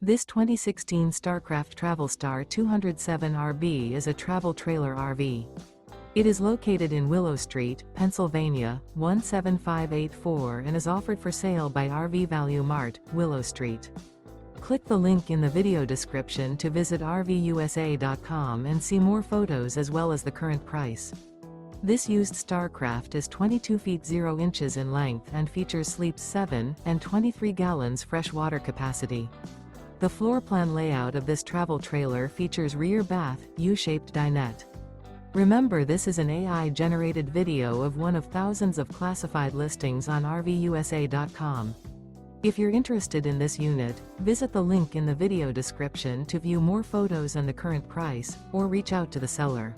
This 2016 Starcraft Travel Star 207 RB is a travel trailer RV. It is located in Willow Street, Pennsylvania, 17584 and is offered for sale by RV Value Mart, Willow Street. Click the link in the video description to visit RVUSA.com and see more photos as well as the current price. This used Starcraft is 22 feet 0 inches in length and features sleeps 7 and 23 gallons fresh water capacity. The floor plan layout of this travel trailer features rear bath, U-shaped dinette. Remember, this is an AI-generated video of one of thousands of classified listings on RVUSA.com. If you're interested in this unit, visit the link in the video description to view more photos and the current price, or reach out to the seller.